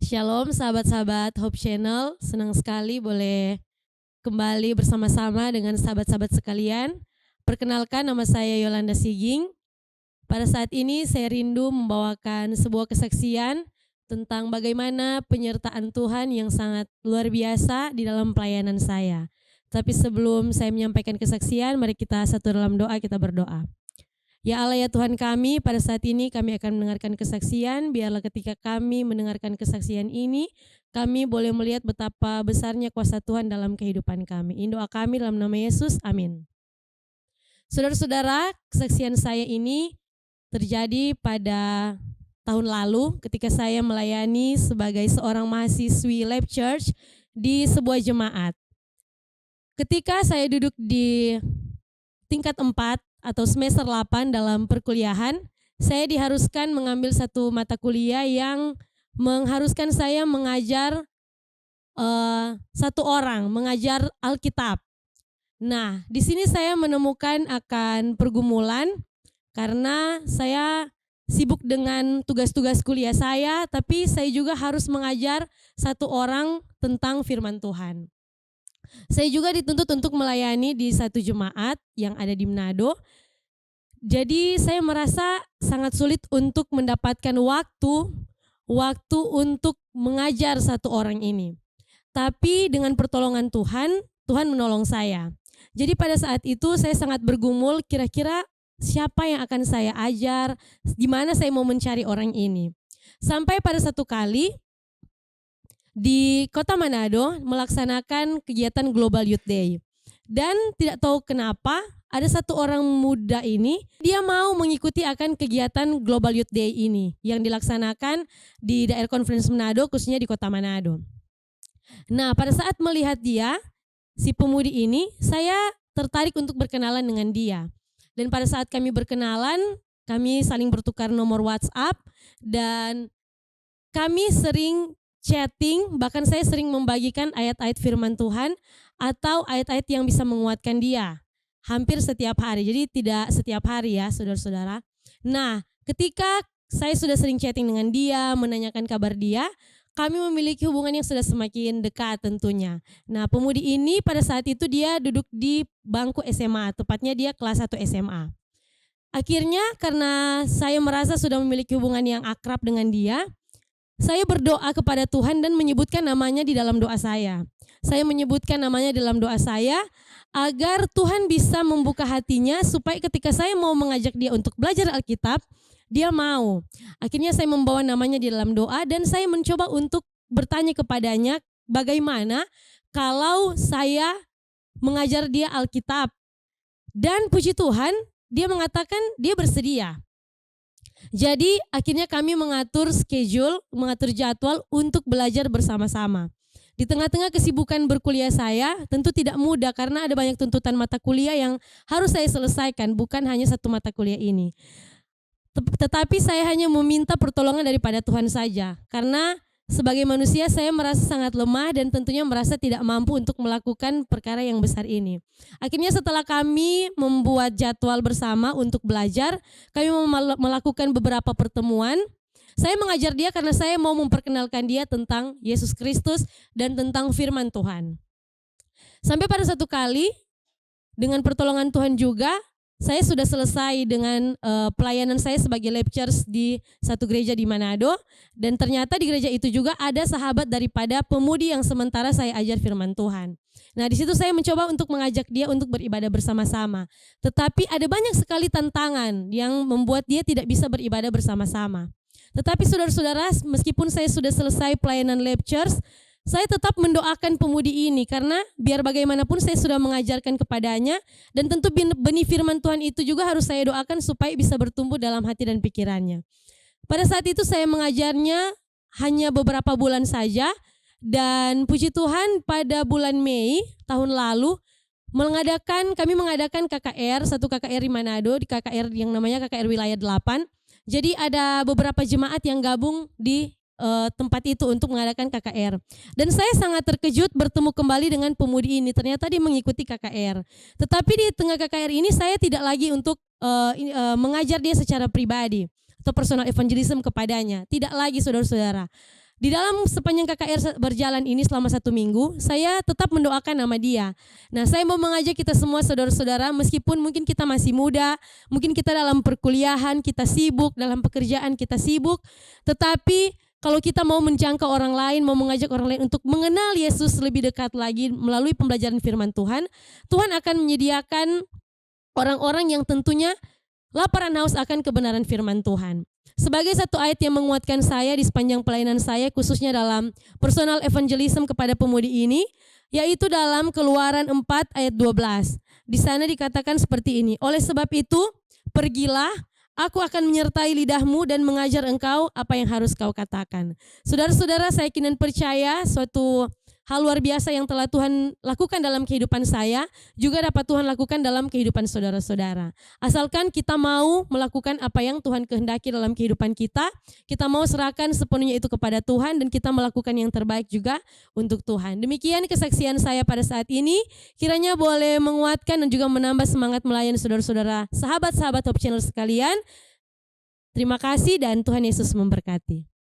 Shalom sahabat-sahabat Hope Channel, senang sekali boleh kembali bersama-sama dengan sahabat-sahabat sekalian. Perkenalkan, nama saya Yolanda Siging. Pada saat ini saya rindu membawakan sebuah kesaksian tentang bagaimana penyertaan Tuhan yang sangat luar biasa di dalam pelayanan saya. Tapi sebelum saya menyampaikan kesaksian, mari kita satu dalam doa, kita berdoa. Ya Allah, ya Tuhan kami, pada saat ini kami akan mendengarkan kesaksian. Biarlah ketika kami mendengarkan kesaksian ini, kami boleh melihat betapa besarnya kuasa Tuhan dalam kehidupan kami. Ini doa kami dalam nama Yesus, amin. Saudara-saudara, kesaksian saya ini terjadi pada tahun lalu ketika saya melayani sebagai seorang mahasiswi Life Church di sebuah jemaat. Ketika saya duduk di tingkat 4 atau semester 8 dalam perkuliahan, saya diharuskan mengambil satu mata kuliah yang mengharuskan saya mengajar satu orang, mengajar Alkitab. Nah, di sini saya menemukan akan pergumulan karena saya sibuk dengan tugas-tugas kuliah saya, tapi saya juga harus mengajar satu orang tentang firman Tuhan. Saya juga dituntut untuk melayani di satu jemaat yang ada di Manado. Jadi saya merasa sangat sulit untuk mendapatkan waktu untuk mengajar satu orang ini. Tapi dengan pertolongan Tuhan, Tuhan menolong saya. Jadi pada saat itu saya sangat bergumul, kira-kira siapa yang akan saya ajar, di mana saya mau mencari orang ini. Sampai pada satu kali di Kota Manado melaksanakan kegiatan Global Youth Day. Dan tidak tahu kenapa ada satu orang muda ini, dia mau mengikuti akan kegiatan Global Youth Day ini yang dilaksanakan di daerah Conference Manado, khususnya di Kota Manado. Nah, pada saat melihat dia, si pemudi ini, saya tertarik untuk berkenalan dengan dia. Dan pada saat kami berkenalan, kami saling bertukar nomor WhatsApp dan kami sering chatting, bahkan saya sering membagikan ayat-ayat firman Tuhan atau ayat-ayat yang bisa menguatkan dia. Hampir setiap hari, jadi tidak setiap hari ya saudara-saudara. Nah, ketika saya sudah sering chatting dengan dia, menanyakan kabar dia, kami memiliki hubungan yang sudah semakin dekat tentunya. Nah, pemudi ini pada saat itu dia duduk di bangku SMA, tepatnya dia kelas 1 SMA. Akhirnya karena saya merasa sudah memiliki hubungan yang akrab dengan dia, saya berdoa kepada Tuhan dan menyebutkan namanya di dalam doa saya. Saya menyebutkan namanya dalam doa saya agar Tuhan bisa membuka hatinya supaya ketika saya mau mengajak dia untuk belajar Alkitab, dia mau. Akhirnya saya membawa namanya di dalam doa dan saya mencoba untuk bertanya kepadanya bagaimana kalau saya mengajar dia Alkitab. Dan puji Tuhan, dia mengatakan dia bersedia. Jadi akhirnya kami mengatur schedule, mengatur jadwal untuk belajar bersama-sama. Di tengah-tengah kesibukan berkuliah saya, tentu tidak mudah karena ada banyak tuntutan mata kuliah yang harus saya selesaikan, bukan hanya satu mata kuliah ini. Tetapi saya hanya meminta pertolongan daripada Tuhan saja, karena sebagai manusia saya merasa sangat lemah dan tentunya merasa tidak mampu untuk melakukan perkara yang besar ini. Akhirnya setelah kami membuat jadwal bersama untuk belajar, kami melakukan beberapa pertemuan. Saya mengajar dia karena saya mau memperkenalkan dia tentang Yesus Kristus dan tentang firman Tuhan. Sampai pada satu kali, dengan pertolongan Tuhan juga, saya sudah selesai dengan pelayanan saya sebagai lecturers di satu gereja di Manado, dan ternyata di gereja itu juga ada sahabat daripada pemudi yang sementara saya ajar firman Tuhan. Nah, di situ saya mencoba untuk mengajak dia untuk beribadah bersama-sama. Tetapi ada banyak sekali tantangan yang membuat dia tidak bisa beribadah bersama-sama. Tetapi saudara-saudara, meskipun saya sudah selesai pelayanan lecturers, saya tetap mendoakan pemudi ini karena biar bagaimanapun saya sudah mengajarkan kepadanya dan tentu benih firman Tuhan itu juga harus saya doakan supaya bisa bertumbuh dalam hati dan pikirannya. Pada saat itu saya mengajarnya hanya beberapa bulan saja dan puji Tuhan pada bulan Mei tahun lalu kami mengadakan KKR, satu KKR di Manado, di KKR yang namanya KKR Wilayah 8. Jadi ada beberapa jemaat yang gabung di tempat itu untuk mengadakan KKR. Dan saya sangat terkejut bertemu kembali dengan pemudi ini. Ternyata dia mengikuti KKR. Tetapi di tengah KKR ini saya tidak lagi untuk mengajar dia secara pribadi atau personal evangelism kepadanya. Tidak lagi saudara-saudara. Di dalam sepanjang KKR berjalan ini selama 1 minggu, saya tetap mendoakan nama dia. Nah, saya mau mengajak kita semua saudara-saudara, meskipun mungkin kita masih muda, mungkin kita dalam perkuliahan, kita sibuk, dalam pekerjaan kita sibuk, tetapi kalau kita mau menjangkau orang lain, mau mengajak orang lain untuk mengenal Yesus lebih dekat lagi melalui pembelajaran firman Tuhan, Tuhan akan menyediakan orang-orang yang tentunya lapar dan haus akan kebenaran firman Tuhan. Sebagai satu ayat yang menguatkan saya di sepanjang pelayanan saya, khususnya dalam personal evangelism kepada pemudi ini, yaitu dalam Keluaran 4 ayat 12. Di sana dikatakan seperti ini, oleh sebab itu, pergilah, aku akan menyertai lidahmu dan mengajar engkau apa yang harus kau katakan. Saudara-saudara, saya yakin dan percaya suatu hal luar biasa yang telah Tuhan lakukan dalam kehidupan saya, juga dapat Tuhan lakukan dalam kehidupan saudara-saudara. Asalkan kita mau melakukan apa yang Tuhan kehendaki dalam kehidupan kita mau serahkan sepenuhnya itu kepada Tuhan, dan kita melakukan yang terbaik juga untuk Tuhan. Demikian kesaksian saya pada saat ini, kiranya boleh menguatkan dan juga menambah semangat melayani saudara-saudara, sahabat-sahabat Hope Channel sekalian. Terima kasih dan Tuhan Yesus memberkati.